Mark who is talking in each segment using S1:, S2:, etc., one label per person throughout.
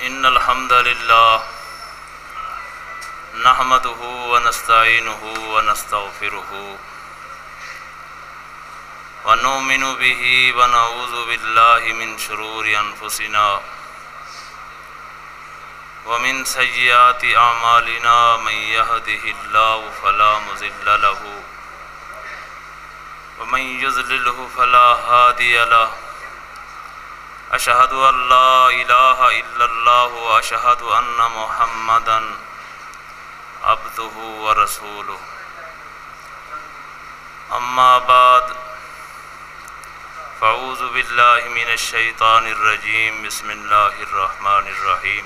S1: إن الحمد لله نحمده ونستعينه ونستغفره ونؤمن به ونعوذ بالله من شرور أنفسنا ومن سيئات أعمالنا من يهده الله فلا مضل له ومن يضلله فلا هادي له أشهد أن لا إله إلا الله وأشهد أن محمدًا عبده ورسوله أما بعد فأعوذ بالله من الشيطان الرجيم بسم الله الرحمن الرحيم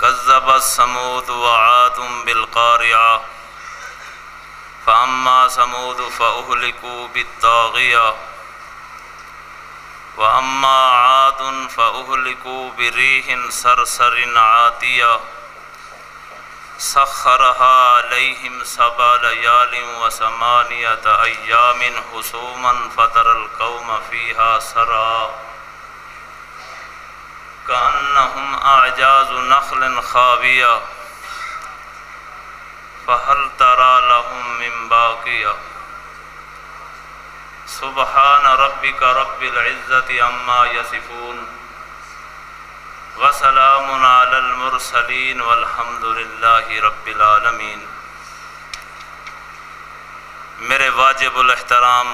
S1: كذبت ثمود وعاد بالقارعة فأما ثمود فأهلكوا بالطاغية وأما عاد فأهلكوا بريح صرصر عاتية سخرها عليهم 7 ليال و8 أيام حسوما فترى القوم فيها سرعا كأنهم أعجاز نخل خاوية فهل ترى لهم من باقية سبحان ربك رب العزة عما يصفون وسلام على المرسلين والحمد لله رب العالمين۔ میرے واجب الاحترام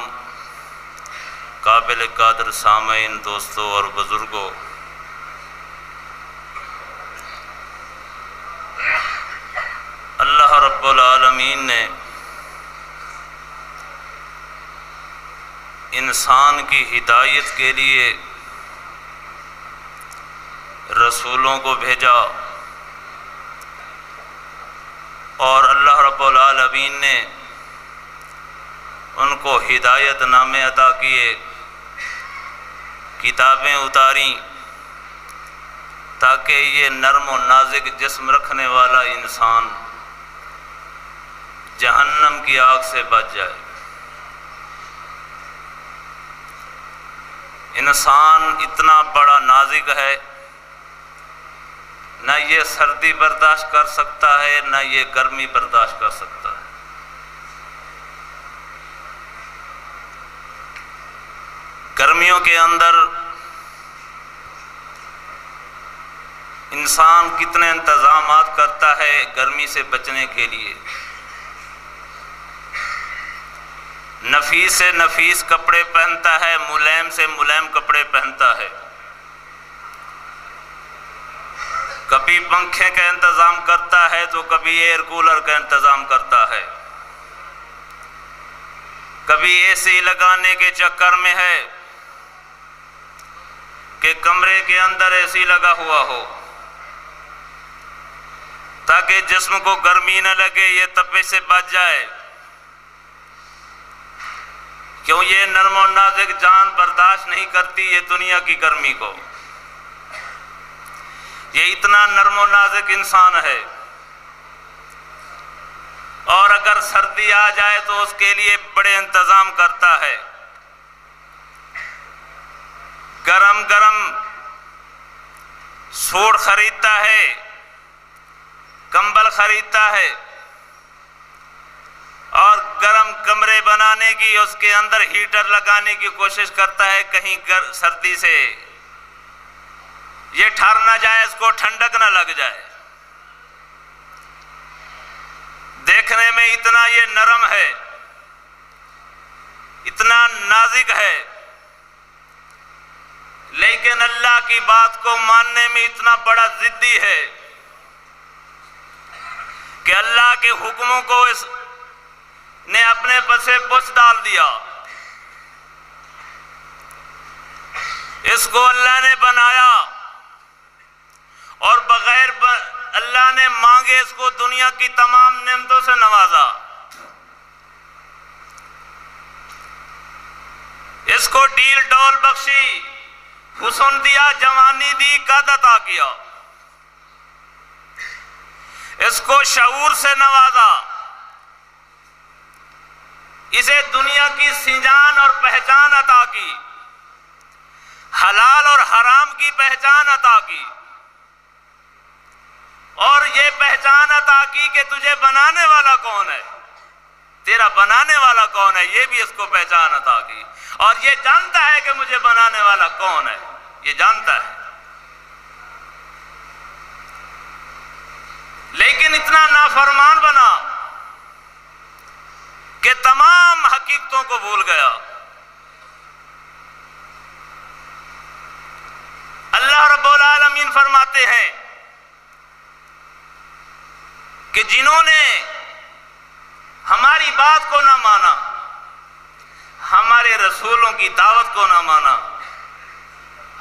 S1: قابل قدر سامعین، دوستوں اور بزرگوں، اللہ رب العالمین نے انسان کی ہدایت کے لیے رسولوں کو بھیجا، اور اللہ رب العالمین نے ان کو ہدایت نامے عطا کیے، کتابیں اتاریں تاکہ یہ نرم و نازک جسم رکھنے والا انسان جہنم کی آگ سے بچ جائے۔ انسان اتنا بڑا نازک ہے، نہ یہ سردی برداشت کر سکتا ہے نہ یہ گرمی برداشت کر سکتا ہے۔ گرمیوں کے اندر انسان کتنے انتظامات کرتا ہے گرمی سے بچنے کے لیے، نفیس سے نفیس کپڑے پہنتا ہے، ملائم سے ملائم کپڑے پہنتا ہے، کبھی پنکھے کا انتظام کرتا ہے تو کبھی ایئر کولر کا انتظام کرتا ہے، کبھی اے سی لگانے کے چکر میں ہے کہ کمرے کے اندر اے سی لگا ہوا ہو تاکہ جسم کو گرمی نہ لگے، یہ تپش سے بچ جائے۔ کیوں یہ نرم و نازک جان برداشت نہیں کرتی یہ دنیا کی گرمی کو؟ یہ اتنا نرم و نازک انسان ہے، اور اگر سردی آ جائے تو اس کے لیے بڑے انتظام کرتا ہے، گرم گرم سوٹ خریدتا ہے، کمبل خریدتا ہے، اور گرم کمرے بنانے کی، اس کے اندر ہیٹر لگانے کی کوشش کرتا ہے کہیں سردی سے یہ ٹھر نہ جائے، اس کو ٹھنڈک نہ لگ جائے۔ دیکھنے میں اتنا یہ نرم ہے، اتنا نازک ہے، لیکن اللہ کی بات کو ماننے میں اتنا بڑا ضدی ہے کہ اللہ کے حکموں کو اس نے اپنے پسے پچھ ڈال دیا۔ اس کو اللہ نے بنایا اور بغیر اللہ نے مانگے اس کو دنیا کی تمام نعمتوں سے نوازا، اس کو ڈیل ڈول بخشی، حسن دیا، جوانی دی، قد عطا کیا، اس کو شعور سے نوازا، اسے دنیا کی سنجان اور پہچان عطا کی حلال اور حرام کی پہچان عطا کی، اور یہ پہچان عطا کی کہ تجھے بنانے والا کون ہے، تیرا بنانے والا کون ہے، یہ بھی اس کو پہچان عطا کی، اور یہ جانتا ہے کہ مجھے بنانے والا کون ہے، یہ جانتا ہے، لیکن اتنا نافرمان بنا کہ تمام حقیقتوں کو بھول گیا۔ اللہ رب العالمین فرماتے ہیں کہ جنہوں نے ہماری بات کو نہ مانا، ہمارے رسولوں کی دعوت کو نہ مانا،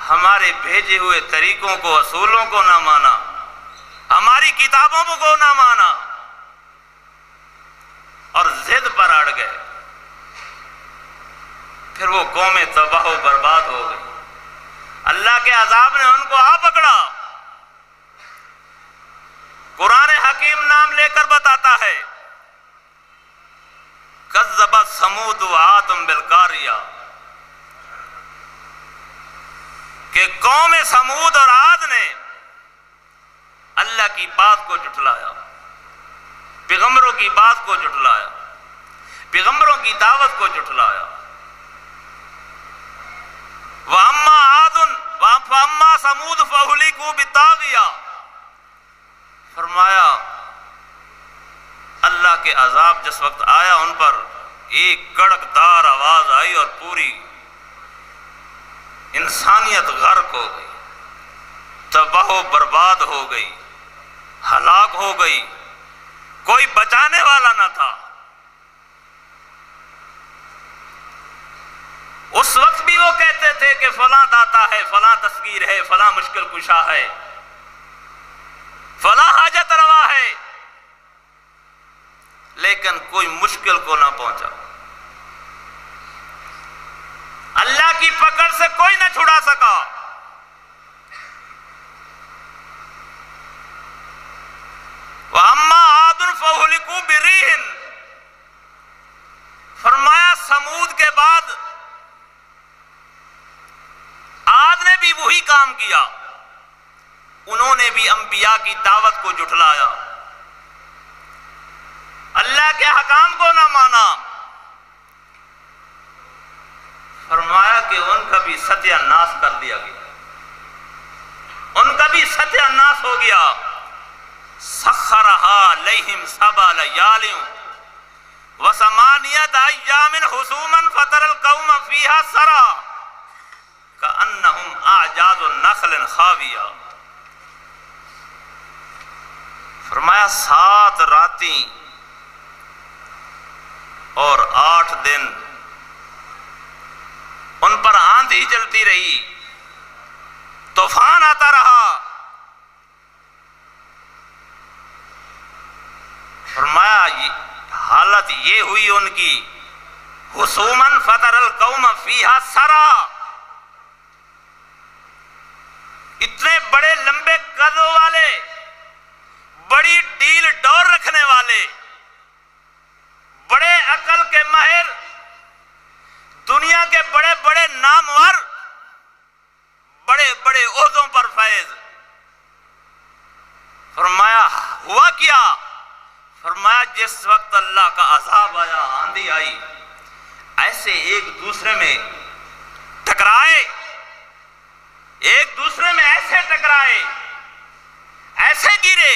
S1: ہمارے بھیجے ہوئے طریقوں کو، اصولوں کو نہ مانا، ہماری کتابوں کو نہ مانا اور ضد پر اڑ گئے، پھر وہ قومیں تباہ و برباد ہو گئی۔ اللہ کے عذاب نے ان کو آ پکڑا۔ قرآن حکیم نام لے کر بتاتا ہے کذبت ثمود وعاد بالقاریہ، کہ قوم ثمود اور عاد نے اللہ کی بات کو جھٹلایا، پیغمبروں کی بات کو جھٹلایا، پیغمبروں کی دعوت کو جھٹلایا۔ وَأَمَّا عَادٌ وَأَمَّا ثَمُودُ فَأُهْلِكُوا بِالطَّاغِیَةِ، فرمایا اللہ کے عذاب جس وقت آیا ان پر ایک کڑکدار آواز آئی اور پوری انسانیت غرق ہو گئی، تباہ و برباد ہو گئی، ہلاک ہو گئی، کوئی بچانے والا نہ تھا۔ اس وقت بھی وہ کہتے تھے کہ فلاں داتا ہے، فلاں دستگیر ہے، فلاں مشکل کشا ہے، فلاں حاجت روا ہے، لیکن کوئی مشکل کو نہ پہنچا، اللہ کی پکڑ سے کوئی نہ چھڑا سکا۔ وَأَمَّا عَادٌ فَأُهْلِكُوا بِرِيحٍ، فرمایا سمود کے بعد عاد نے بھی وہی کام کیا، انہوں نے بھی انبیاء کی دعوت کو جھٹلایا، اللہ کے حکام کو نہ مانا، فرمایا کہ ان کا بھی ستیہ ناش کر دیا گیا، ان کا بھی ستیہ ناش ہو گیا۔ سخرہا علیہم سبع لیال وثمانیۃ ایام حسوما فتری القوم فیہا سرا کأنہم اعجاز نخل خاویہ، فرمایا 7 راتیں اور 8 دن ان پر آندھی چلتی رہی، طوفان آتا رہا، فرمایا حالت یہ ہوئی ان کی حسوماً فتر القوم فیہا سرا، اتنے بڑے لمبے قدوں والے، بڑی ڈیل ڈور رکھنے والے، بڑے عقل کے ماہر، دنیا کے بڑے بڑے نامور، بڑے بڑے عہدوں پر فائز، فرمایا ہوا کیا؟ فرمایا جس وقت اللہ کا عذاب آیا، آندھی آئی، ایسے ایک دوسرے میں ٹکرائے، ایک دوسرے میں ایسے ٹکرائے، ایسے گرے،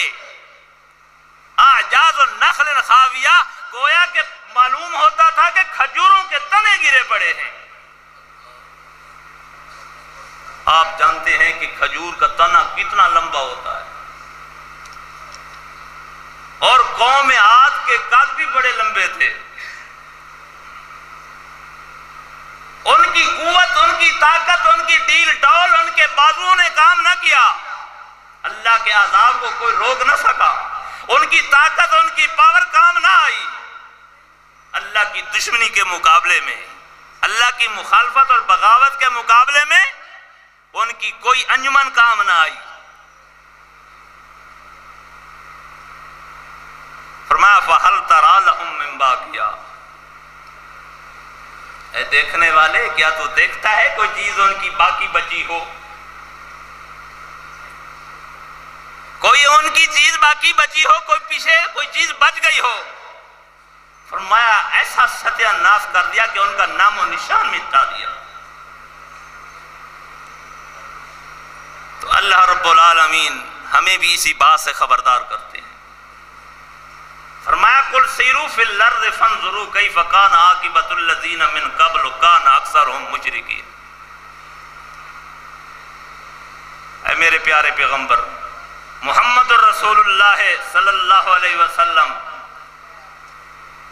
S1: اعجاز النخل خاویہ، گویا کہ معلوم ہوتا تھا کہ کھجوروں کے تنے گرے پڑے ہیں۔ آپ جانتے ہیں کہ کھجور کا تنا کتنا لمبا ہوتا ہے، اور قوم عاد کے قد بھی بڑے لمبے تھے، ان کی قوت، ان کی طاقت، ان کی ڈیل ڈول، ان کے بازوؤں نے کام نہ کیا، اللہ کے عذاب کو کوئی روک نہ سکا، ان کی طاقت، ان کی پاور کام نہ آئی، اللہ کی دشمنی کے مقابلے میں، اللہ کی مخالفت اور بغاوت کے مقابلے میں ان کی کوئی انجمن کام نہ آئی۔ فرمایا فَهَلْ تَرَى لَهُم مِّن بَاقِیَةٍ، اے دیکھنے والے، کیا تو دیکھتا ہے کوئی چیز ان کی باقی بچی ہو؟ کوئی ان کی چیز باقی بچی ہو، کوئی پیچھے کوئی چیز بچ گئی ہو؟ فرمایا ایسا ستیہ ناش کر دیا کہ ان کا نام و نشان مٹا دیا۔ تو اللہ رب العالمین ہمیں بھی اسی بات سے خبردار کرتے ہیں۔ فرمایا قل سیروا فی الارض فانظروا کیف کان عاقبۃ الذین من قبل کان اکثرهم مشرکین۔ اے میرے پیارے پیغمبر محمد الرسول اللہ صلی اللہ علیہ وسلم،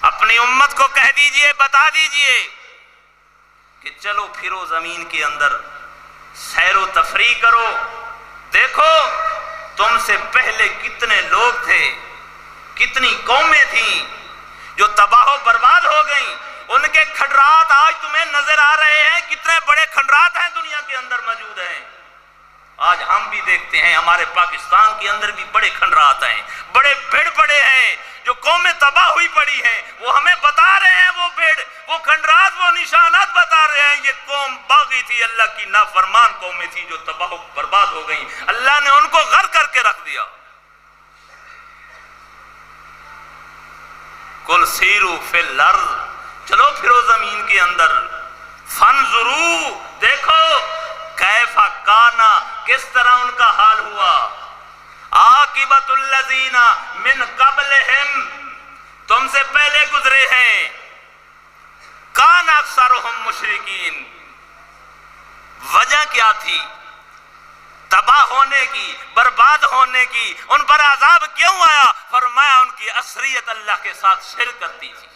S1: اپنی امت کو کہہ دیجئے، بتا دیجئے کہ چلو پھرو زمین کے اندر، سیر و تفریح کرو، دیکھو تم سے پہلے کتنے لوگ تھے، کتنی قومیں تھیں جو تباہ و برباد ہو گئیں، ان کے کھنڈرات آج تمہیں نظر آ رہے ہیں۔ کتنے بڑے کھنڈرات ہیں دنیا کے اندر موجود ہیں، آج ہم بھی دیکھتے ہیں ہمارے پاکستان کے اندر بھی بڑے کھنڈرات ہیں، بڑے بھیڑ پڑے ہیں، جو قومیں تباہ ہوئی پڑی ہیں، وہ ہمیں بتا رہے ہیں، وہ بھیڑ، وہ کھنڈرات، وہ نشانات بتا رہے ہیں یہ قوم باغی تھی، اللہ کی نافرمان قومیں تھی جو تباہ و برباد ہو گئیں، اللہ نے ان کو غرق کر کے رکھ دیا۔ قل سیروا فی الارض، چلو پھرو زمین کے اندر، فانظروا، دیکھو کیف کان، کس طرح ان کا حال ہوا، عاقبۃ الذین من قبلہم، تم سے پہلے گزرے ہیں، کان اکثرہم مشرکین، وجہ کیا تھی تباہ ہونے کی، برباد ہونے کی، ان پر عذاب کیوں آیا؟ فرمایا ان کی اکثریت اللہ کے ساتھ شرک کرتی تھی،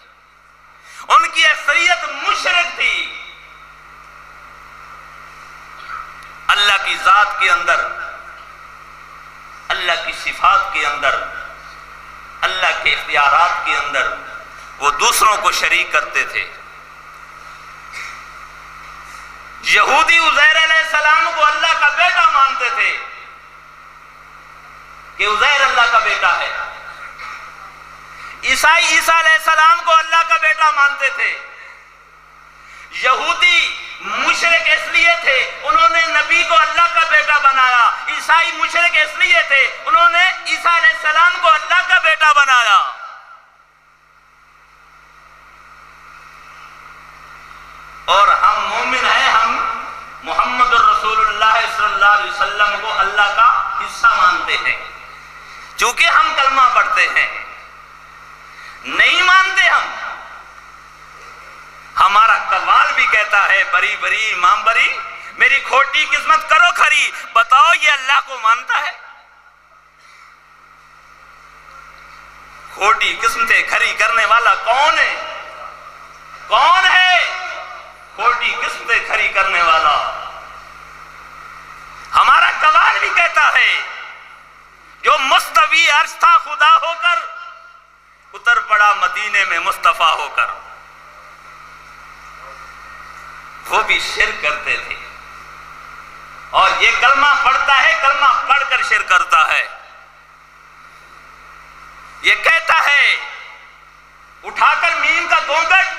S1: ان کی اکثریت مشرک تھی۔ اللہ کی ذات کے اندر، اللہ کی صفات کے اندر، اللہ کے اختیارات کے اندر وہ دوسروں کو شریک کرتے تھے۔ یہودی عزیر علیہ السلام کو اللہ کا بیٹا مانتے تھے کہ عزیر اللہ کا بیٹا ہے، عیسائی عیسیٰ علیہ السلام کو اللہ کا بیٹا مانتے تھے۔ یہودی مشرک اس لیے تھے انہوں نے نبی کو اللہ کا بیٹا بنایا، عیسائی مشرک اس لیے تھے انہوں نے عیسیٰ علیہ السلام کو اللہ کا بیٹا بنایا۔ اور ہم مومن ہیں، ہم محمد الرسول اللہ صلی اللہ علیہ وسلم کو اللہ کا حصہ مانتے ہیں، چونکہ ہم کلمہ پڑھتے ہیں۔ نہیں مانتے ہم، ہمارا قوال بھی کہتا ہے بری بری امام بری، میری کھوٹی قسمت کرو کھری، بتاؤ یہ اللہ کو مانتا ہے؟ کھوٹی قسمتیں کھری کرنے والا کون ہے؟ کون ہے کھوٹی قسمتیں کھری کرنے والا؟ ہمارا قوال بھی کہتا ہے جو مستوی عرش تھا خدا ہو کر، اتر پڑا مدینے میں مصطفیٰ ہو کر، وہ بھی شرک کرتے تھے۔ اور یہ کلمہ پڑھتا ہے، کلمہ پڑھ کر شرک کرتا ہے۔ یہ کہتا ہے اٹھا کر میم کا گونگٹ،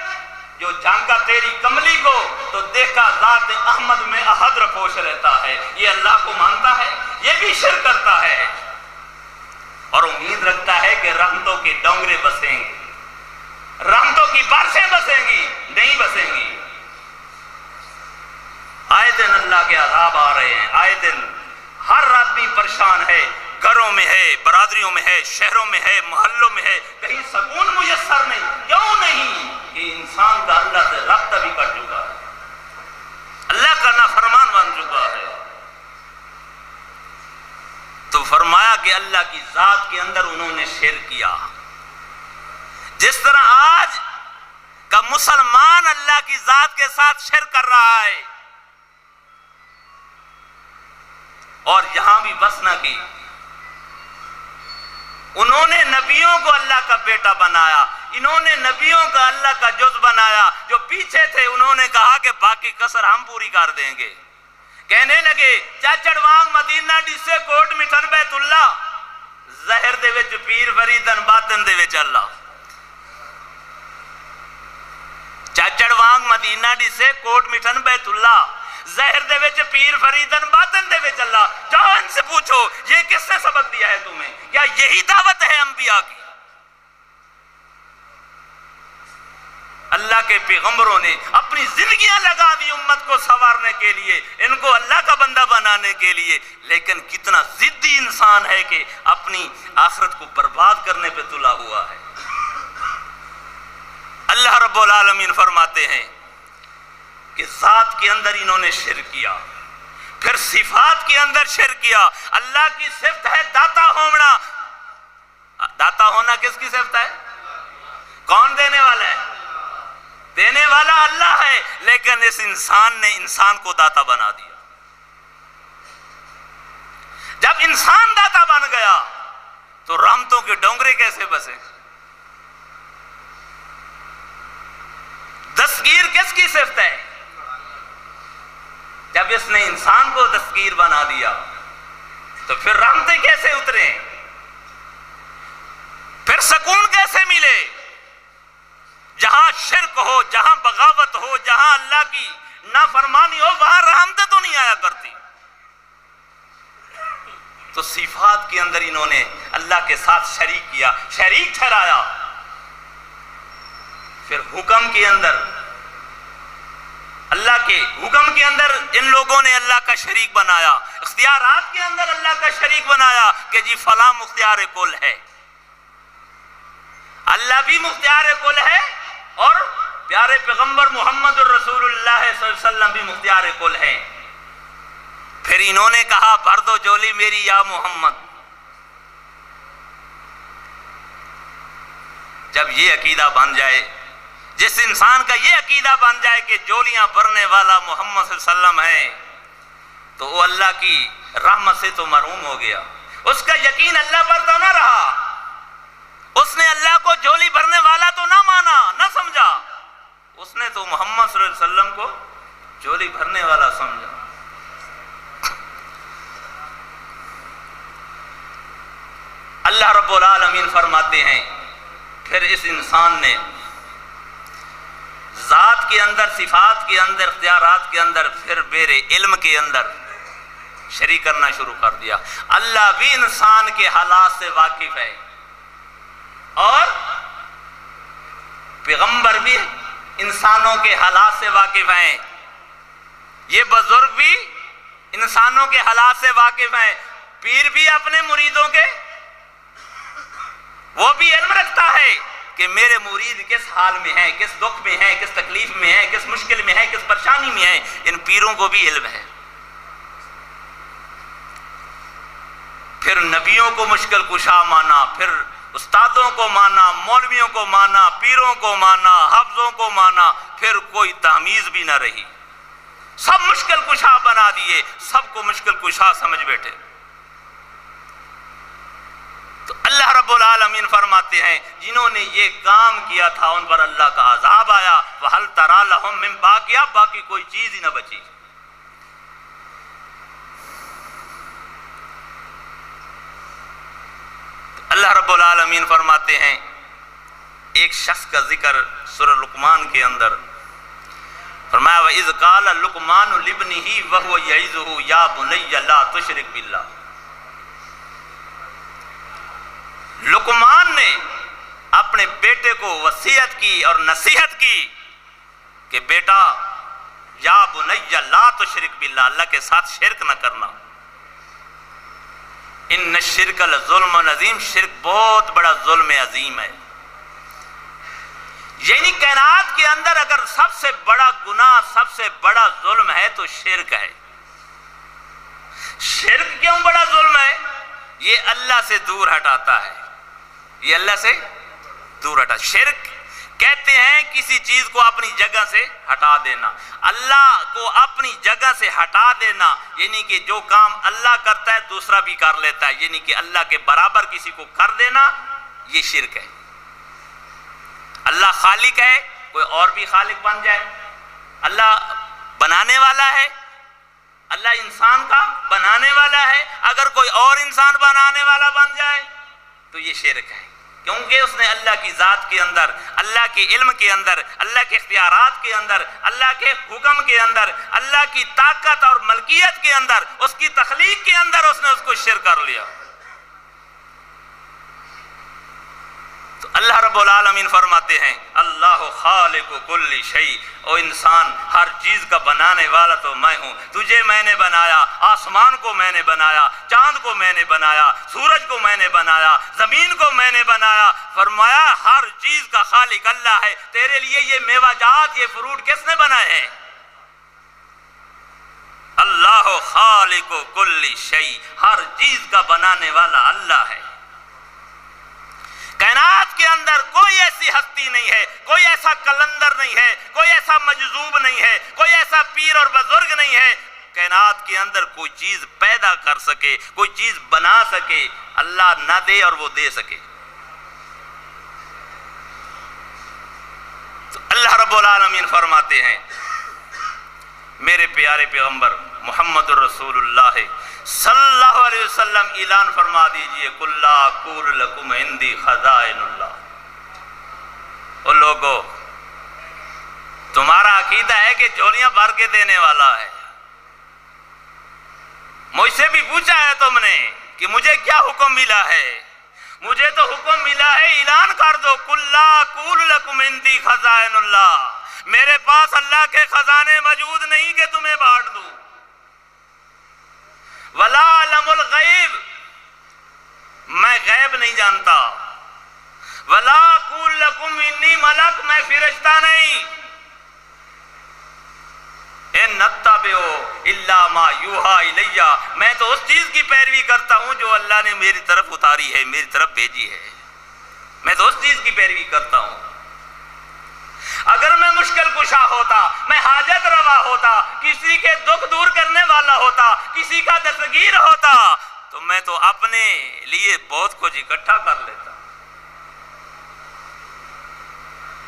S1: جو جھانکا تیری کملی کو تو دیکھا ذات احمد میں احد رپوش رہتا ہے، یہ اللہ کو مانتا ہے، یہ بھی شرک کرتا ہے اور امید رکھتا ہے کہ رحمتوں کے ڈونگرے بسیں گے، رحمتوں کی بارشیں بسیں گی، نہیں بسیں گی۔ آئے دن اللہ کے عذاب آ رہے ہیں، آئے دن ہر آدمی پریشان ہے، گھروں میں ہے، برادریوں میں ہے، شہروں میں ہے، محلوں میں ہے، کہیں سکون میسر نہیں۔ کیوں نہیں؟ کہ انسان کا اللہ سے رابطہ بھی کٹ چکا ہے، اللہ کا نافرمان بن چکا ہے۔ تو فرمایا کہ اللہ کی ذات کے اندر انہوں نے شرک کیا، جس طرح آج کا مسلمان اللہ کی ذات کے ساتھ شرک کر رہا ہے۔ اور یہاں بھی بس نہ کی، انہوں نے نبیوں کو اللہ کا بیٹا بنایا، انہوں نے نبیوں کا اللہ کا جز بنایا، جو پیچھے تھے انہوں نے کہا کہ باقی کسر ہم پوری کر دیں گے۔ کہنے لگے چاچڑ وانگ مدینہ ڈسے کوٹ مٹھن بیت اللہ، ظاہر دے وچ پیر فریدن باطن دے وچ اللہ۔ چاچڑ وانگ مدینہ مدینہ سے کوٹ مٹھن بیت اللہ ظاہر دے وچ پیر فریدن باطن دے وچ اللہ. جاؤ ان سے پوچھو یہ کس نے سبق دیا ہے تمہیں؟ کیا یہی دعوت ہے انبیاء کی؟ اللہ کے پیغمبروں نے اپنی زندگیاں لگا دی امت کو سنوارنے کے لیے، ان کو اللہ کا بندہ بنانے کے لیے، لیکن کتنا ضدی انسان ہے کہ اپنی آخرت کو برباد کرنے پہ تلا ہوا ہے. اللہ رب العالمین فرماتے ہیں کہ ذات کے اندر انہوں نے شرک کیا، پھر صفات کے اندر شرک کیا. اللہ کی صفت ہے داتا ہونا. داتا ہونا کس کی صفت ہے؟ کون دینے والا ہے؟ دینے والا اللہ ہے، لیکن اس انسان نے انسان کو داتا بنا دیا. جب انسان داتا بن گیا تو رحمتوں کے ڈونگرے کیسے بسے؟ دستگیر کس کی صفت ہے؟ جب اس نے انسان کو دستگیر بنا دیا تو پھر رحمتیں کیسے اتریں؟ پھر سکون کیسے ملے؟ جہاں شرک ہو، جہاں بغاوت ہو، جہاں اللہ کی نافرمانی ہو، وہاں رحمتیں تو نہیں آیا کرتی. تو صفات کے اندر انہوں نے اللہ کے ساتھ شریک کیا، شریک ٹھہرایا. پھر حکم کے اندر، اللہ کے حکم کے اندر ان لوگوں نے اللہ کا شریک بنایا. اختیارات کے اندر اللہ کا شریک بنایا کہ جی فلاں مختار کل ہے. اللہ بھی مختار کل ہے اور پیارے پیغمبر محمد الرسول اللہ صلی اللہ علیہ وسلم بھی مختار کل ہیں. پھر انہوں نے کہا بھر دو جولی میری یا محمد. جب یہ عقیدہ بن جائے، جس انسان کا یہ عقیدہ بن جائے کہ جولیاں بھرنے والا محمد صلی اللہ علیہ وسلم ہے، تو وہ اللہ کی رحمت سے تو محروم ہو گیا. اس کا یقین اللہ پر تو نہ رہا، اس نے اللہ کو جولی بھرنے والا تو نہ مانا، نہ سمجھا، اس نے تو محمد صلی اللہ علیہ وسلم کو جولی بھرنے والا سمجھا. اللہ رب العالمین فرماتے ہیں پھر اس انسان نے ذات کے اندر، صفات کے اندر، اختیارات کے اندر، پھر میرے علم کے اندر شریک کرنا شروع کر دیا. اللہ بھی انسان کے حالات سے واقف ہے اور پیغمبر بھی انسانوں کے حالات سے واقف ہیں. یہ بزرگ بھی انسانوں کے حالات سے واقف ہیں. پیر بھی اپنے مریدوں کے، وہ بھی علم رکھتا ہے کہ میرے مرید کس حال میں ہیں، کس دکھ میں ہیں، کس تکلیف میں ہیں، کس مشکل میں ہیں، کس پریشانی میں ہیں. ان پیروں کو بھی علم ہے. پھر نبیوں کو مشکل کشا مانا، پھر استادوں کو مانا، مولویوں کو مانا، پیروں کو مانا، حافظوں کو مانا، پھر کوئی تمیز بھی نہ رہی. سب مشکل کشا بنا دیے، سب کو مشکل کشا سمجھ بیٹھے. تو اللہ رب العالمین فرماتے ہیں جنہوں نے یہ کام کیا تھا ان پر اللہ کا عذاب آیا. وَهَلْ تَرَى لَهُم مِّن بَاقِيَةٍ، باقی کوئی چیز ہی نہ بچی. اللہ رب العالمین فرماتے ہیں ایک شخص کا ذکر سورہ لقمان کے اندر فرمایا وَإِذْ قَالَ لُقْمَانُ لِابْنِهِ وَهُوَ يَعِظُهُ يَا بُنَيَّ لَا تُشْرِكْ بِاللَّهِ. لقمان نے اپنے بیٹے کو وصیت کی اور نصیحت کی کہ بیٹا یا بنی لا تشرک باللہ، اللہ کے ساتھ شرک نہ کرنا. ان الشرک لظلم عظیم، شرک بہت بڑا ظلم عظیم ہے. یعنی کائنات کے اندر اگر سب سے بڑا گناہ، سب سے بڑا ظلم ہے تو شرک ہے. شرک کیوں بڑا ظلم ہے؟ یہ اللہ سے دور ہٹاتا ہے، یہ اللہ سے دور ہٹا. شرک کہتے ہیں کسی چیز کو اپنی جگہ سے ہٹا دینا. اللہ کو اپنی جگہ سے ہٹا دینا یعنی کہ جو کام اللہ کرتا ہے دوسرا بھی کر لیتا ہے، یعنی کہ اللہ کے برابر کسی کو کر دینا، یہ شرک ہے. اللہ خالق ہے، کوئی اور بھی خالق بن جائے. اللہ بنانے والا ہے، اللہ انسان کا بنانے والا ہے، اگر کوئی اور انسان بنانے والا بن جائے تو یہ شرک ہے. کیونکہ اس نے اللہ کی ذات کے اندر، اللہ کے علم کے اندر، اللہ کے اختیارات کے اندر، اللہ کے حکم کے اندر، اللہ کی طاقت اور ملکیت کے اندر، اس کی تخلیق کے اندر اس نے اس کو شرک کر لیا۔ تو اللہ رب العالمین فرماتے ہیں اللہ خالق کل شیء، او انسان ہر چیز کا بنانے والا تو میں ہوں، تجھے میں نے بنایا، آسمان کو میں نے بنایا، چاند کو میں نے بنایا، سورج کو میں نے بنایا، زمین کو میں نے بنایا۔ فرمایا ہر چیز کا خالق اللہ ہے، تیرے لیے یہ میوہ جات، یہ فروٹ کس نے بنائے ہیں؟ اللہ خالق کل شیء، ہر چیز کا بنانے والا اللہ ہے۔ کائنات کے اندر کوئی ایسی ہستی نہیں ہے، کوئی ایسا کلندر نہیں ہے، کوئی ایسا مجذوب نہیں ہے، کوئی ایسا پیر اور بزرگ نہیں ہے کائنات کے اندر کوئی چیز پیدا کر سکے، کوئی چیز بنا سکے، اللہ نہ دے اور وہ دے سکے۔ تو اللہ رب العالمین فرماتے ہیں میرے پیارے پیغمبر محمد الرسول اللہ صلی اللہ علیہ وسلم اعلان فرما دیجئے قُلْ لَا أَقُولُ لَكُمْ عِنْدِي خَزَائِنُ اللَّهِ۔ او لوگو، تمہارا عقیدہ ہے کہ جھولیاں بھر کے دینے والا ہے۔ مجھ سے بھی پوچھا ہے تم نے کہ مجھے کیا حکم ملا ہے؟ مجھے تو حکم ملا ہے اعلان کر دو قُلْ لَا أَقُولُ لَكُمْ عِنْدِي خَزَائِنُ اللَّهِ، میرے پاس اللہ کے خزانے موجود نہیں کہ تمہیں بانٹ دوں۔ وَلَا أَعْلَمُ الْغَيْبَ، میں غیب نہیں جانتا۔ وَلَا أَقُولُ لَكُمْ إِنِّي مَلَكٌ، میں فرشتہ نہیں۔ إِنْ أَتَّبِعُ إِلَّا مَا يُوحَىٰ إِلَيَّ، میں تو اس چیز کی پیروی کرتا ہوں جو اللہ نے میری طرف اتاری ہے، میری طرف بھیجی ہے، میں تو اس چیز کی پیروی کرتا ہوں۔ اگر میں مشکل کشا ہوتا، میں حاجت روا ہوتا، کسی کے دکھ دور کرنے والا ہوتا، کسی کا دستگیر ہوتا، تو میں تو اپنے لیے بہت کچھ اکٹھا کر لیتا۔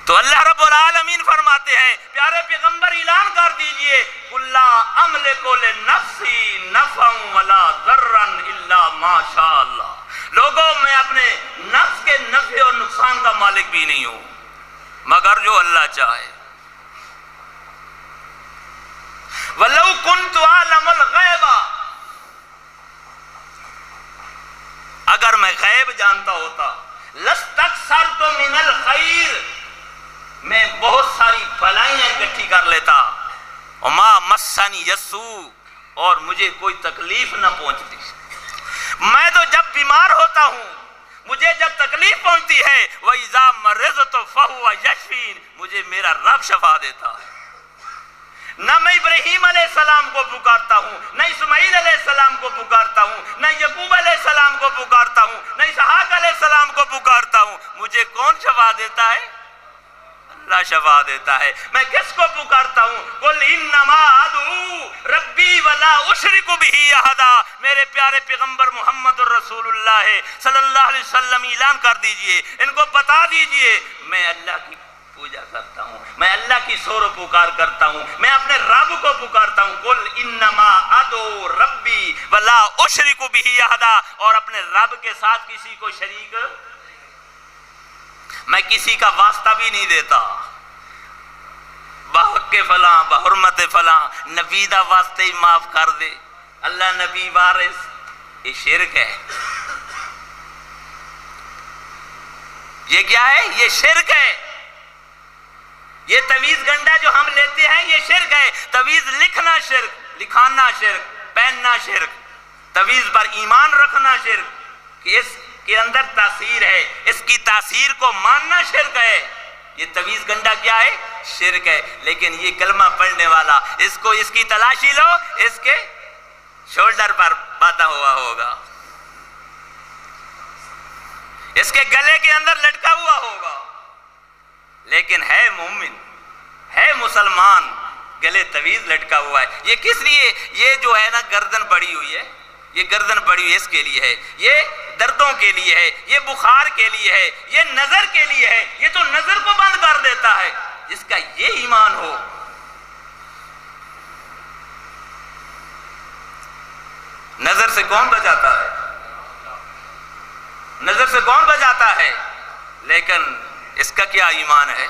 S1: تو اللہ رب العالمین فرماتے ہیں پیارے پیغمبر اعلان کر دیجئے قُلْ لَا أَمْلِكُ لِنَفْسِي نَفْعًا وَلَا ضَرًّا إِلَّا مَا شَاءَ اللَّهُ، لوگوں میں اپنے نفس کے نفع اور نقصان کا مالک بھی نہیں ہوں مگر جو اللہ چاہے۔ وَلَوْ كُنْتُ أَعْلَمُ الْغَيْبَ، اگر میں غیب جانتا ہوتا لَاسْتَكْثَرْتُ مِنَ الْخَيْرِ، میں بہت ساری بھلائیاں اکٹھی کر لیتا۔ وَمَا مَسَّنِيَ السُّوءُ، اور مجھے کوئی تکلیف نہ پہنچتی۔ میں تو جب بیمار ہوتا ہوں، مجھے جب تکلیف پہنچتی ہے وَإِذَا مَرِضْتُ فَهُوَ يَشْفِينِ، مجھے میرا رب شفا دیتا ہے۔ نہ میں ابراہیم علیہ السلام کو پکارتا ہوں، نہ اسماعیل علیہ السلام کو پکارتا ہوں، نہ یعقوب علیہ السلام کو پکارتا ہوں، نہ اسحاق علیہ السلام کو پکارتا ہوں، مجھے کون شفا دیتا ہے؟ اللہ شفا دیتا ہے۔ میں کس کو پکارتا ہوں؟ قُلْ إِنَّمَا أَدْعُو رَبِّي وَلَا أُشْرِكُ بِهِ أَحَدًا، میرے پیارے پیغمبر محمد الرسول اللہ صلی اللہ علیہ وسلم اعلان کر دیجئے، ان کو بتا دیجئے میں اللہ کی پوجا کرتا ہوں، میں اللہ کی سور و پکار کرتا ہوں، میں اپنے رب کو پکارتا ہوں۔ قُلْ إِنَّمَا أَدْعُو رَبِّي وَلَا أُشْرِكُ بِهِ أَحَدًا، اور اپنے رب کے ساتھ کسی کو شریک میں کسی کا واسطہ بھی نہیں دیتا۔ بحق فلاں، بحرمت فلاں، نبی دا واسطے ہی معاف کر دے، اللہ نبی وارث، یہ شرک ہے۔ یہ کیا ہے؟ یہ شرک ہے۔ یہ تویز گنڈا جو ہم لیتے ہیں یہ شرک ہے۔ تویز لکھنا شرک، لکھانا شرک، پہننا شرک، تویز پر ایمان رکھنا شرک کہ اس کے اندر تاثیر ہے، اس کی تاثیر کو ماننا شرک ہے۔ یہ تویز گنڈا کیا ہے؟ شرک ہے۔ لیکن یہ کلمہ پڑھنے والا، اس کو اس کی تلاشی لو، اس کے شولڈر پر باندھا ہوا ہوگا، اس کے گلے کے اندر لٹکا ہوا ہوگا، لیکن ہے مومن، ہے مسلمان، گلے تویز لٹکا ہوا ہے۔ یہ کس لیے؟ یہ جو ہے نا گردن بڑی ہوئی ہے، یہ گردن بڑی ہوئی اس کے لیے ہے، یہ دردوں کے لیے ہے، یہ بخار کے لیے ہے، یہ نظر کے لیے ہے۔ یہ تو نظر کو بند کر دیتا ہے۔ جس کا یہ ایمان ہو، نظر سے کون بچاتا ہے؟ نظر سے کون بچاتا ہے؟ لیکن اس کا کیا ایمان ہے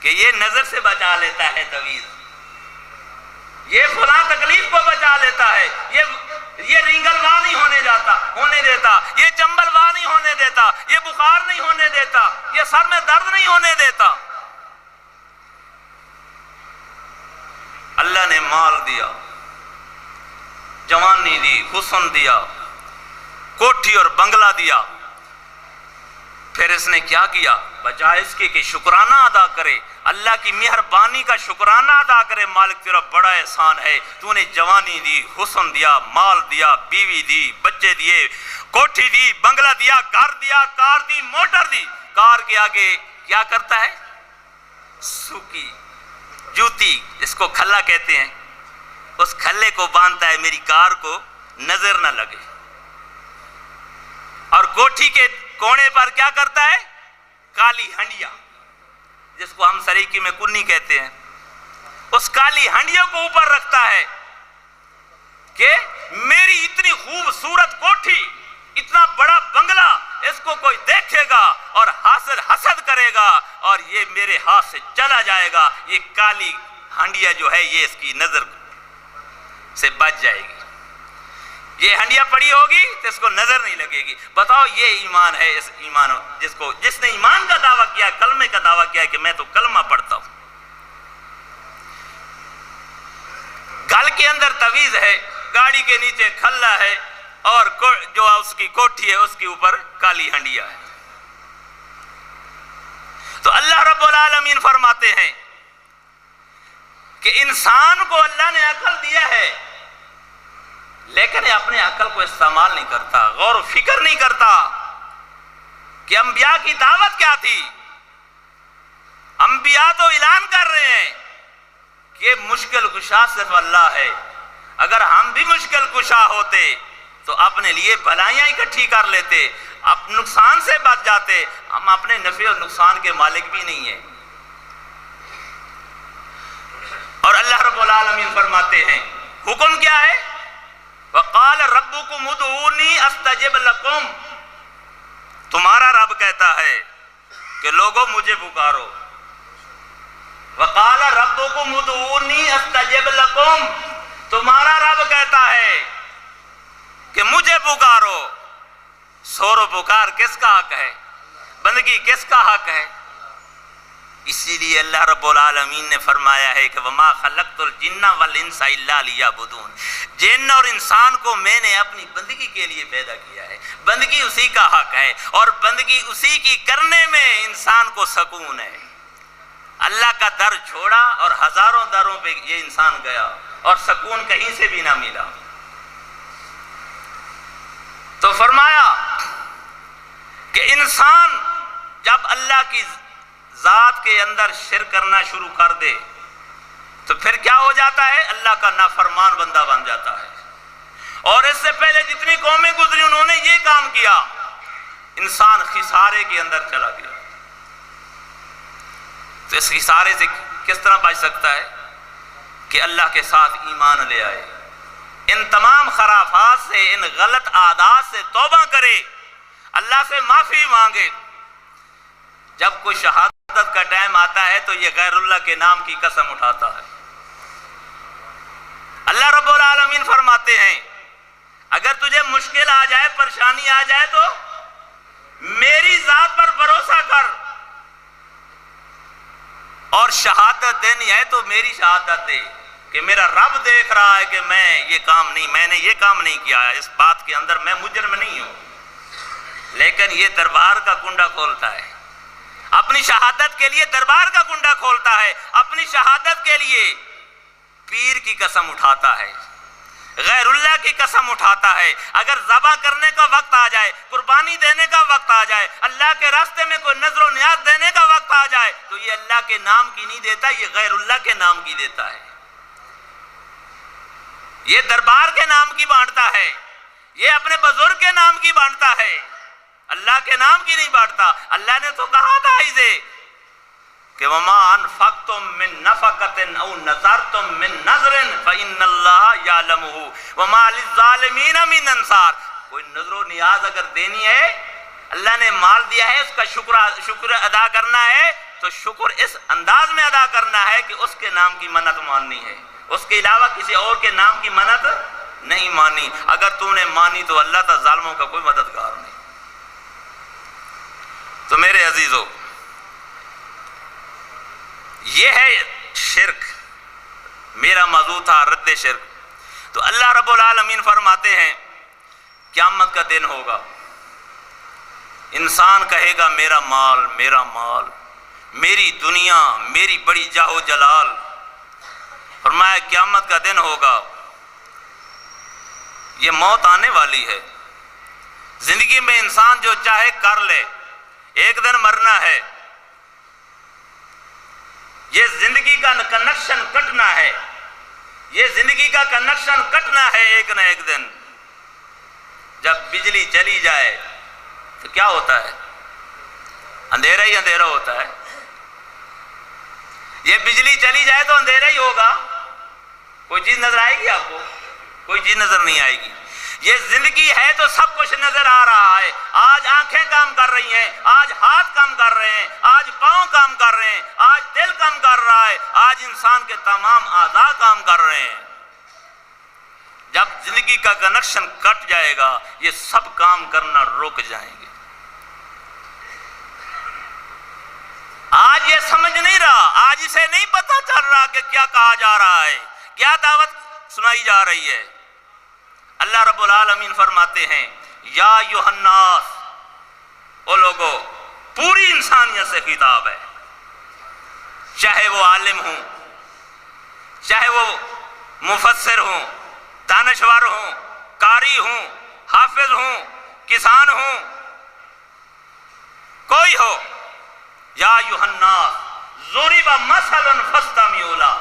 S1: کہ یہ نظر سے بچا لیتا ہے تویز، یہ فلاں تکلیف کو بچا لیتا ہے، یہ رینگل واہ نہیں ہونے دیتا، یہ چمبل واہ نہیں ہونے دیتا، یہ بخار نہیں ہونے دیتا، یہ سر میں درد نہیں ہونے دیتا۔ اللہ نے مال دیا، جوانی دی، حسن دیا، کوٹھی اور بنگلہ دیا، پھر اس نے کیا کیا؟ بجائے اس کے کہ شکرانہ ادا کرے، اللہ کی مہربانی کا شکرانہ ادا کرے، مالک تیرا بڑا احسان ہے، تو نے جوانی دی، حسن دیا، مال دیا، بیوی دی، بچے دیے، کوٹھی دی، بنگلہ دیا، گھر دیا، کار دی، موٹر دی، کار کے آگے کیا کرتا ہے؟ سوکی جوتی، جس کو کھلا کہتے ہیں، اس کھلے کو باندھتا ہے میری کار کو نظر نہ لگے، اور کوٹھی کے کونے پر کیا کرتا ہے؟ کالی ہنڈیا، جس کو ہم سریکی میں کنی کہتے ہیں، اس کالی ہنڈیوں کو اوپر رکھتا ہے کہ میری اتنی خوبصورت کوٹھی، اتنا بڑا بنگلہ، اس کو کوئی دیکھے گا اور حسد کرے گا اور یہ میرے ہاتھ سے چلا جائے گا، یہ کالی ہنڈیا جو ہے یہ اس کی نظر سے بچ جائے گی، یہ ہنڈیا پڑی ہوگی تو اس کو نظر نہیں لگے گی۔ بتاؤ یہ ایمان ہے، اس ایمان جس نے ایمان کا دعویٰ کیا، کلمے کا دعویٰ کیا کہ میں تو کلمہ پڑھتا ہوں، گل کے اندر تویز ہے، گاڑی کے نیچے کھلا ہے، اور جو اس کی کوٹھی ہے اس کے اوپر کالی ہنڈیا ہے۔ تو اللہ رب العالمین فرماتے ہیں کہ انسان کو اللہ نے عقل دیا ہے، لیکن اپنے عقل کو استعمال نہیں کرتا، غور و فکر نہیں کرتا کہ انبیاء کی دعوت کیا تھی۔ انبیاء تو اعلان کر رہے ہیں کہ مشکل کشا صرف اللہ ہے، اگر ہم بھی مشکل کشا ہوتے تو اپنے لیے بھلائیاں اکٹھی کر لیتے، اب نقصان سے بچ جاتے، ہم اپنے نفع اور نقصان کے مالک بھی نہیں ہیں۔ اور اللہ رب العالمین فرماتے ہیں حکم کیا ہے؟ وَقَالَ رَبُّكُمُ ادْعُونِي أَسْتَجِبْ لَكُمْ، تمہارا رب کہتا ہے کہ لوگوں مجھے پکارو۔ وَقَالَ رَبُّكُمُ ادْعُونِي أَسْتَجِبْ لَكُمْ، تمہارا رب کہتا ہے کہ مجھے پکارو۔ سور و پکار کس کا حق ہے؟ بندگی کس کا حق ہے؟ اسی لیے اللہ رب العالمین نے فرمایا ہے کہ وَمَا خَلَقْتُ الْجِنَّ وَالْإِنسَ إِلَّا لِيَعْبُدُونِ، جن اور انسان کو میں نے اپنی بندگی کے لیے پیدا کیا ہے، بندگی اسی کا حق ہے، اور بندگی اسی کی کرنے میں انسان کو سکون ہے۔ اللہ کا در چھوڑا اور ہزاروں دروں پہ یہ انسان گیا اور سکون کہیں سے بھی نہ ملا۔ تو فرمایا کہ انسان جب اللہ کی ذات کے اندر شرک کرنا شروع کر دے تو پھر کیا ہو جاتا ہے؟ اللہ کا نافرمان بندہ بن جاتا ہے۔ اور اس سے پہلے جتنی قومیں گزری انہوں نے یہ کام کیا، انسان خسارے کے اندر چلا گیا۔ تو اس خسارے سے کس طرح بچ سکتا ہے؟ کہ اللہ کے ساتھ ایمان لے آئے، ان تمام خرافات سے، ان غلط عادات سے توبہ کرے، اللہ سے معافی مانگے۔ جب کوئی شہادت کا ٹائم آتا ہے تو یہ غیر اللہ کے نام کی قسم اٹھاتا ہے۔ اللہ رب العالمین فرماتے ہیں اگر تجھے مشکل آ جائے، پریشانی آ جائے تو میری ذات پر بھروسہ کر، اور شہادت دینی ہے تو میری شہادت دے کہ میرا رب دیکھ رہا ہے کہ میں نے یہ کام نہیں کیا ہے، اس بات کے اندر میں مجرم نہیں ہوں۔ لیکن یہ دربار کا کنڈا کھولتا ہے، اپنی شہادت کے لیے دربار کا کنڈا کھولتا ہے، اپنی شہادت کے لیے پیر کی قسم اٹھاتا ہے، غیر اللہ کی قسم اٹھاتا ہے۔ اگر ذبح کرنے کا وقت آ جائے، قربانی دینے کا وقت آ جائے، اللہ کے راستے میں کوئی نذر و نیاز دینے کا وقت آ جائے تو یہ اللہ کے نام کی نہیں دیتا، یہ غیر اللہ کے نام کی دیتا ہے، یہ دربار کے نام کی بانٹتا ہے، یہ اپنے بزرگ کے نام کی بانٹتا ہے، اللہ کے نام کی نہیں بانٹتا۔ اللہ نے تو کہا تھا اسے کہ وَمَا أَنفَقْتُم مِّن نَفَقَةٍ أَوْ نَذَرْتُم مِّن نَذْرٍ فَإِنَّ اللَّهَ يَعْلَمُهُ وَمَا لِلظَّالِمِينَ مِنْ أَنصَارٍ۔ کوئی نذر و نیاز اگر دینی ہے اللہ نے مال دیا ہے، اس کا شکر ادا کرنا ہے تو شکر اس انداز میں ادا کرنا ہے کہ اس کے نام کی منت ماننی ہے، اس کے علاوہ کسی اور کے نام کی منت نہیں مانی۔ اگر تم نے مانی تو اللہ تعالی ظالموں کا کوئی مددگار نہیں۔ تو میرے عزیزو، یہ ہے شرک۔ میرا موضوع تھا رد شرک۔ تو اللہ رب العالمین فرماتے ہیں قیامت کا دن ہوگا، انسان کہے گا میرا مال، میرا مال، میری دنیا، میری بڑی جاہ و جلال۔ فرمایا قیامت کا دن ہوگا، یہ موت آنے والی ہے۔ زندگی میں انسان جو چاہے کر لے، ایک دن مرنا ہے۔ یہ زندگی کا کنیکشن کٹنا ہے، یہ زندگی کا کنیکشن کٹنا ہے ایک نہ ایک دن۔ جب بجلی چلی جائے تو کیا ہوتا ہے؟ اندھیرا ہی اندھیرا ہوتا ہے۔ یہ بجلی چلی جائے تو اندھیرا ہی ہوگا، کوئی چیز نظر آئے گی آپ کو؟ کوئی چیز نظر نہیں آئے گی۔ یہ زندگی ہے تو سب کچھ نظر آ رہا ہے۔ آج آنکھیں کام کر رہی ہیں، آج ہاتھ کام کر رہے ہیں، آج پاؤں کام کر رہے ہیں، آج دل کام کر رہا ہے، آج انسان کے تمام اعضاء کام کر رہے ہیں۔ جب زندگی کا کنیکشن کٹ جائے گا یہ سب کام کرنا رک جائیں گے۔ آج یہ سمجھ نہیں رہا، آج اسے نہیں پتا چل رہا کہ کیا کہا جا رہا ہے، کیا دعوت سنائی جا رہی ہے۔ اللہ رب العالمین فرماتے ہیں یا ایھا الناس، او لوگو، پوری انسانیت سے خطاب ہے، چاہے وہ عالم ہوں، چاہے وہ مفسر ہوں، دانشور ہوں، قاری ہوں، حافظ ہوں، کسان ہوں، کوئی ہو، یا ایھا الناس ضرب مثل فاستمعوا لہ۔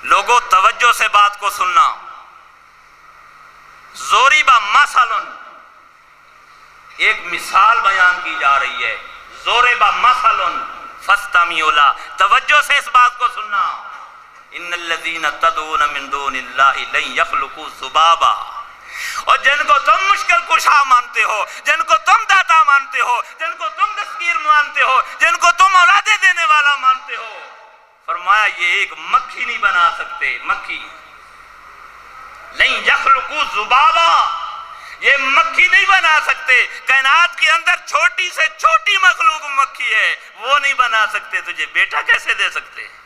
S1: لوگوں توجہ سے بات کو سننا۔ ضرب مثل، ایک مثال بیان کی جا رہی ہے۔ ضرب مثل فاستمعوا لہ، توجہ سے اس بات کو سننا۔ ان الذین تدعون من دون اللہ لن یخلقوا ذبابا، اور جن کو تم مشکل کشا مانتے ہو، جن کو تم داتا مانتے ہو، جن کو تم دستگیر مانتے ہو، جن کو تم اولادیں دینے والا مانتے ہو، فرمایا یہ ایک مکھی نہیں بنا سکتے، مکھی۔ لن یخلقوا ذبابا، یہ مکھی نہیں بنا سکتے۔ کائنات کے اندر چھوٹی سے چھوٹی مخلوق مکھی ہے، وہ نہیں بنا سکتے۔ تجھے بیٹا کیسے دے سکتے ہیں؟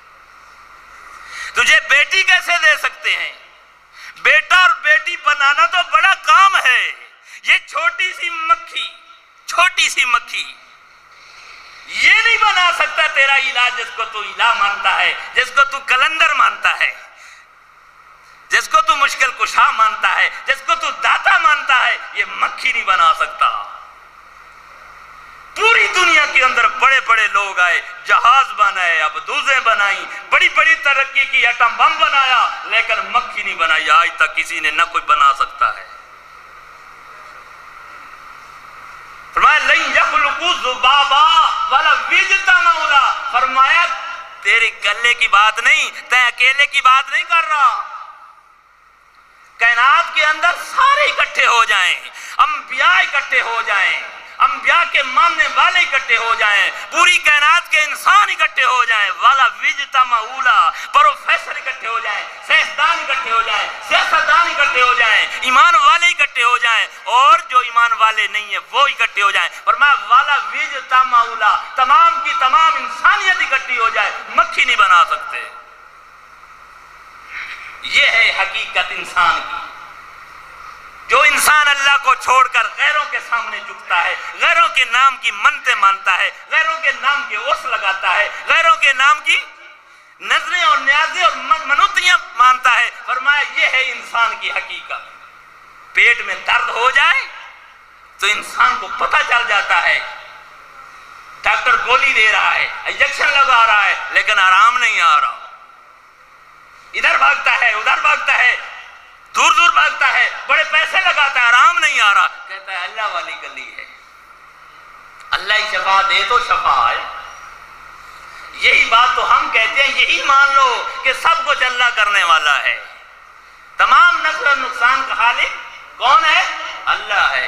S1: تجھے بیٹی کیسے دے سکتے ہیں؟ بیٹا اور بیٹی بنانا تو بڑا کام ہے، یہ چھوٹی سی مکھی، چھوٹی سی مکھی یہ نہیں بنا سکتا تیرا الہ، جس کو تو الہ مانتا ہے، جس کو تو کلندر مانتا ہے، جس کو تو مشکل کشا مانتا ہے، جس کو تو داتا مانتا ہے، یہ مکھی نہیں بنا سکتا۔ پوری دنیا کے اندر بڑے بڑے لوگ آئے، جہاز بنائے، ابدوزیں بنائی، بڑی بڑی ترقی کی، ایٹم بم بنایا، لیکن مکھی نہیں بنائی۔ آج تک کسی نے نہ کوئی بنا سکتا ہے۔ فرمایا لن یخلقوا ذبابا ولو اجتمعوا لہ، فرمایا تیرے کلے کی بات نہیں، تے اکیلے کی بات نہیں کر رہا۔ کائنات کے اندر سارے اکٹھے ہو جائیں، انبیاء اکٹھے ہو جائیں، انبیاء کے ماننے والے اکٹھے ہو جائیں، پوری کائنات کے انسان اکٹھے ہو جائیں، والا اجتمعوا لہ، پروفیسر اکٹھے ہو جائیں، سائنسدان اکٹھے ہو جائیں، سیاستدان اکٹھے ہو جائیں، ایمان والے اکٹھے ہو جائیں، اور جو ایمان والے نہیں ہیں وہ اکٹھے ہو جائیں۔ فرمایا والا اجتمعوا لہ، تمام کی تمام انسانیت اکٹھی ہو جائے، مکھی نہیں بنا سکتے۔ یہ ہے حقیقت انسان کی۔ جو انسان اللہ کو چھوڑ کر غیروں کے سامنے جھکتا ہے، غیروں کے نام کی منتیں مانتا ہے، غیروں کے نام کے عرس لگاتا ہے، غیروں کے نام کی نظریں اور نیازیں اور منوتیاں مانتا ہے، فرمایا یہ ہے انسان کی حقیقت۔ پیٹ میں درد ہو جائے تو انسان کو پتہ چل جاتا ہے، ڈاکٹر گولی دے رہا ہے، انجیکشن لگا رہا ہے، لیکن آرام نہیں آ رہا، ادھر بھاگتا ہے ادھر بھاگتا ہے، دور دور بھاگتا ہے، بڑے پیسے لگاتا ہے، آرام نہیں آ رہا، کہتا ہے اللہ والی گلی ہے، اللہ ہی شفا دے تو شفا ہے۔ یہی بات تو ہم کہتے ہیں، یہی مان لو کہ سب کچھ اللہ کرنے والا ہے، تمام نفع و نقصان کا خالق کون ہے؟ اللہ ہے۔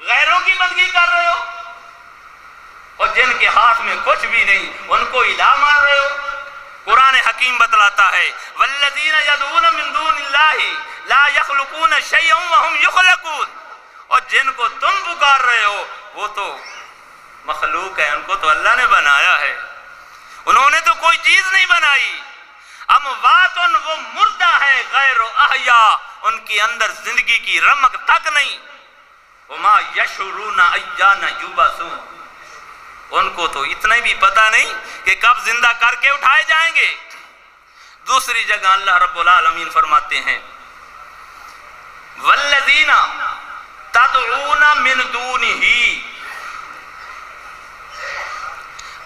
S1: غیروں کی بندگی کر رہے ہو، اور جن کے ہاتھ میں کچھ بھی نہیں ان کو الہ مان رہے ہو۔ قرآن حکیم بتلاتا ہے والذین یدعون من دون اللہ لا یخلقون شیئا وہم یخلقون، اور جن کو تم پکار رہے ہو وہ تو مخلوق ہے، ان کو تو اللہ نے بنایا ہے، انہوں نے تو کوئی چیز نہیں بنائی۔ اموات، وہ مردہ ہے، غیر احیاء، ان کے اندر زندگی کی رمق تک نہیں۔ وما یشعرون ایان یبعثون، ان کو تو اتنا بھی پتہ نہیں کہ کب زندہ کر کے اٹھائے جائیں گے۔ دوسری جگہ اللہ رب العالمین فرماتے ہیں والذین تدعون من دونہ،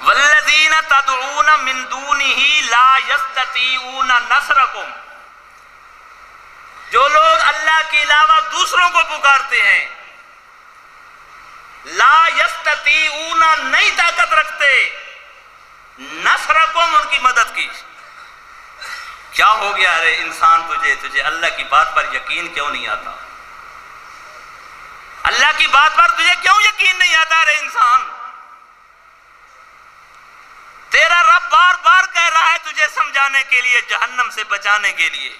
S1: والذین تدعون من دونہ لا یستطیعون نصرکم، جو لوگ اللہ کے علاوہ دوسروں کو پکارتے ہیں، لا یستطیعون، نہیں طاقت رکھتے، نصرکم، ان کی مدد کی۔ کیا ہو گیا ارے انسان، تجھے اللہ کی بات پر یقین کیوں نہیں آتا؟ اللہ کی بات پر تجھے کیوں یقین نہیں آتا ارے انسان؟ تیرا رب بار بار کہہ رہا ہے تجھے سمجھانے کے لیے، جہنم سے بچانے کے لیے،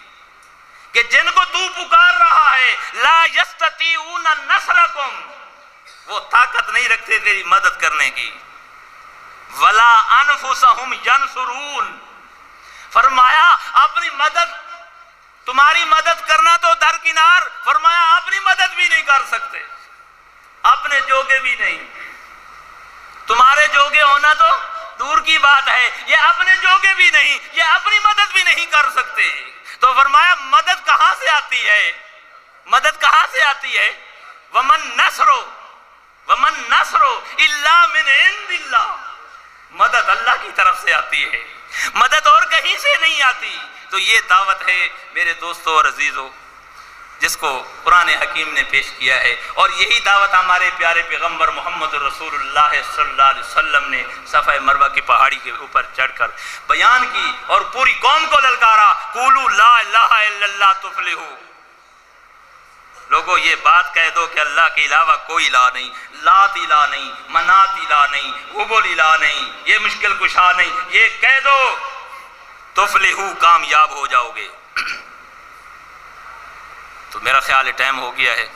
S1: کہ جن کو تو پکار رہا ہے لا یستطیعون نصرکم، وہ طاقت نہیں رکھتے تیری مدد کرنے کی۔ ولا انفسہم ینصرون، فرمایا اپنی مدد، تمہاری مدد کرنا تو درکنار، فرمایا اپنی مدد بھی نہیں کر سکتے، اپنے جوگے بھی نہیں، تمہارے جوگے ہونا تو دور کی بات ہے، یہ اپنے جوگے بھی نہیں، یہ اپنی مدد بھی نہیں کر سکتے۔ تو فرمایا مدد کہاں سے آتی ہے؟ مدد کہاں سے آتی ہے؟ ومن نصر الا من عند اللہ، مدد اللہ کی طرف سے آتی ہے، مدد اور کہیں سے نہیں آتی۔ تو یہ دعوت ہے میرے دوستوں اور عزیزوں جس کو قرآن حکیم نے پیش کیا ہے، اور یہی دعوت ہمارے پیارے پیغمبر محمد رسول اللہ صلی اللہ علیہ وسلم نے صفحہ مروہ کی پہاڑی کے اوپر چڑھ کر بیان کی اور پوری قوم کو للکارا، قولوا لا الہ الا اللہ تفلحوا، لوگوں یہ بات کہہ دو کہ اللہ کے علاوہ کوئی الہ نہیں، لات الہ نہیں، منات الہ نہیں، حبل الہ نہیں، یہ مشکل کشا نہیں، یہ کہہ دو تفلحوا، کامیاب ہو جاؤ گے۔ تو میرا خیال ہے ٹائم ہو گیا ہے،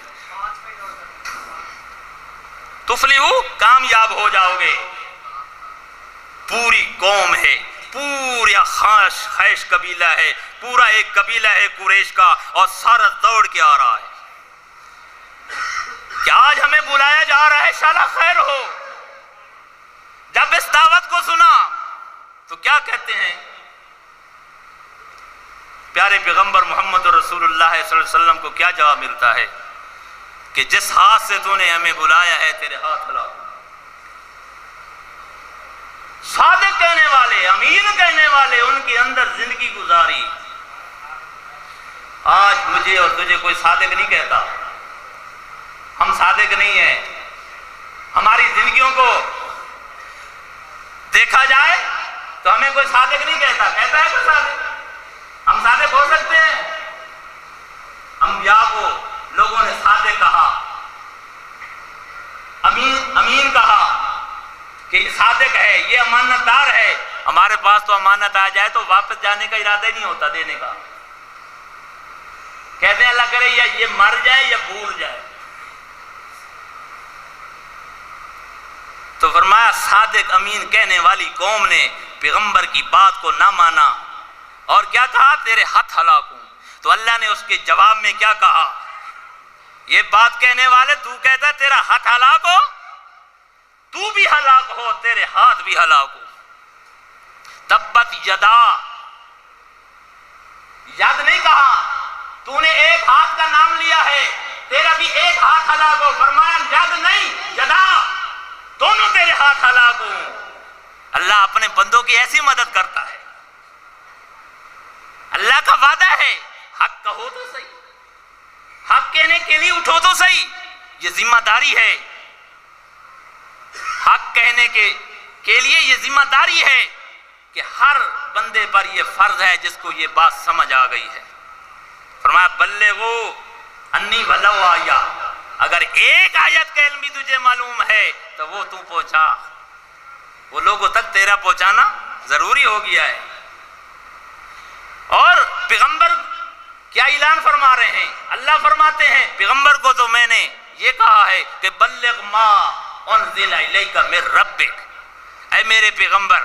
S1: تفلحوا، کامیاب ہو جاؤ گے۔ پوری قوم ہے، پورا خیش قبیلہ ہے، پورا ایک قبیلہ ہے قریش کا، اور سارا دوڑ کے آ رہا ہے کہ آج ہمیں بلایا جا رہا ہے، شالا خیر ہو۔ جب اس دعوت کو سنا تو کیا کہتے ہیں پیارے پیغمبر محمد رسول اللہ صلی اللہ علیہ وسلم کو؟ کیا جواب ملتا ہے کہ جس ہاتھ سے تو نے ہمیں بلایا ہے تیرے ہاتھ ہلا۔ صادق کہنے والے، امین کہنے والے، ان کے اندر زندگی گزاری۔ آج مجھے اور تجھے کوئی صادق نہیں کہتا، ہم صادق نہیں ہیں۔ ہماری زندگیوں کو دیکھا جائے تو ہمیں کوئی صادق نہیں کہتا، کہتا ہے کوئی صادق؟ ہم صادق ہو سکتے ہیں؟ انبیاء کو لوگوں نے صادق کہا، امین کہا کہ یہ صادق ہے، یہ امانت دار ہے۔ ہمارے پاس تو امانت آ جائے تو واپس جانے کا ارادہ نہیں ہوتا دینے کا، کہتے ہیں اللہ کرے یا یہ مر جائے یا بھول جائے۔ تو فرمایا صادق امین کہنے والی قوم نے پیغمبر کی بات کو نہ مانا، اور کیا کہا؟ تیرے ہاتھ ہلاک ہوں۔ تو اللہ نے اس کے جواب میں کیا کہا؟ یہ بات کہنے والے تو کہتا ہے تیرا ہاتھ ہلاک ہو، تو بھی ہلاک ہو، تیرے ہاتھ بھی ہلاک ہو۔ تبت یدا، ید نہیں کہا، تو نے ایک ہاتھ کا نام لیا ہے، تیرا بھی ایک ہاتھ ہلاک ہو۔ فرمایا ید نہیں، یدا، دونوں تیرے ہاتھ ہلاک ہو۔ اللہ اپنے بندوں کی ایسی مدد کرتا ہے، اللہ کا وعدہ ہے، حق کہو تو صحیح، حق کہنے کے لیے اٹھو تو صحیح، یہ ذمہ داری ہے۔ حق کہنے کے لیے یہ ذمہ داری ہے کہ ہر بندے پر یہ فرض ہے جس کو یہ بات سمجھ آ گئی ہے۔ فرمایا بلغوا انی ولو آیا، اگر ایک آیت کا علم بھی تجھے معلوم ہے تو وہ تو پہنچا، وہ لوگوں تک تیرا پہنچانا ضروری ہو گیا ہے۔ اور پیغمبر کیا اعلان فرما رہے ہیں؟ اللہ فرماتے ہیں پیغمبر کو تو میں نے یہ کہا ہے کہ بلغ ما انزل الیک من ربک، اے میرے پیغمبر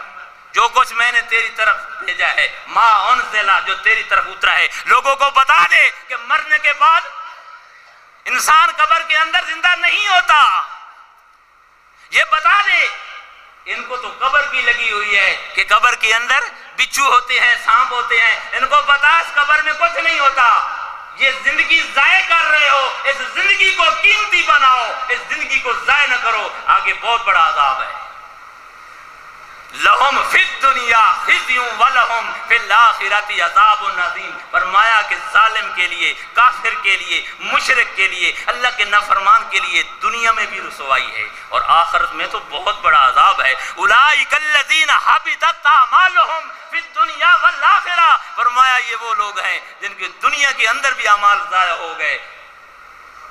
S1: جو کچھ میں نے تیری طرف بھیجا ہے، ما انزل جو تیری طرف اترا ہے، لوگوں کو بتا دے کہ مرنے کے بعد انسان قبر کے اندر زندہ نہیں ہوتا، یہ بتا دے۔ ان کو تو قبر کی لگی ہوئی ہے کہ قبر کے اندر بچھو ہوتے ہیں، سانپ ہوتے ہیں، ان کو پتا اس قبر میں کچھ نہیں ہوتا، یہ زندگی ضائع کر رہے ہو، اس زندگی کو قیمتی بناؤ، اس زندگی کو ضائع نہ کرو، آگے بہت بڑا عذاب ہے۔ لہم فی الدنیا خزی ولہم فی الآخرۃ عذاب عظیم، فرمایا کہ ظالم کے لیے، کافر کے لیے، مشرک کے لیے، اللہ کے نافرمان کے لیے دنیا میں بھی رسوائی ہے اور آخرت میں تو بہت بڑا عذاب ہے۔ اولئک الذین حبطت اعمالہم فی الدنیا والآخرہ، فرمایا یہ وہ لوگ ہیں جن کے دنیا کے اندر بھی اعمال ضائع ہو گئے۔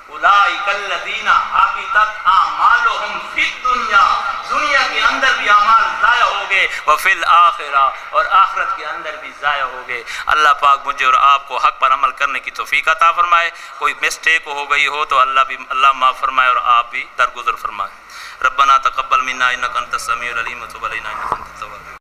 S1: اولئک الذین حبطت اعمالہم فی الدنیا، دنیا کے اندر بھی اعمال ضائع ہو گئے، وفی الآخرہ، اور آخرت کے اندر بھی ضائع ہو گئے۔ اللہ پاک مجھے اور آپ کو حق پر عمل کرنے کی توفیق عطا فرمائے، کوئی مسٹیک ہو گئی ہو تو اللہ معاف فرمائے اور آپ بھی درگزر فرمائے۔ ربنا تقبل منا انک انت السمیع العلیم وتب علینا انک انت التواب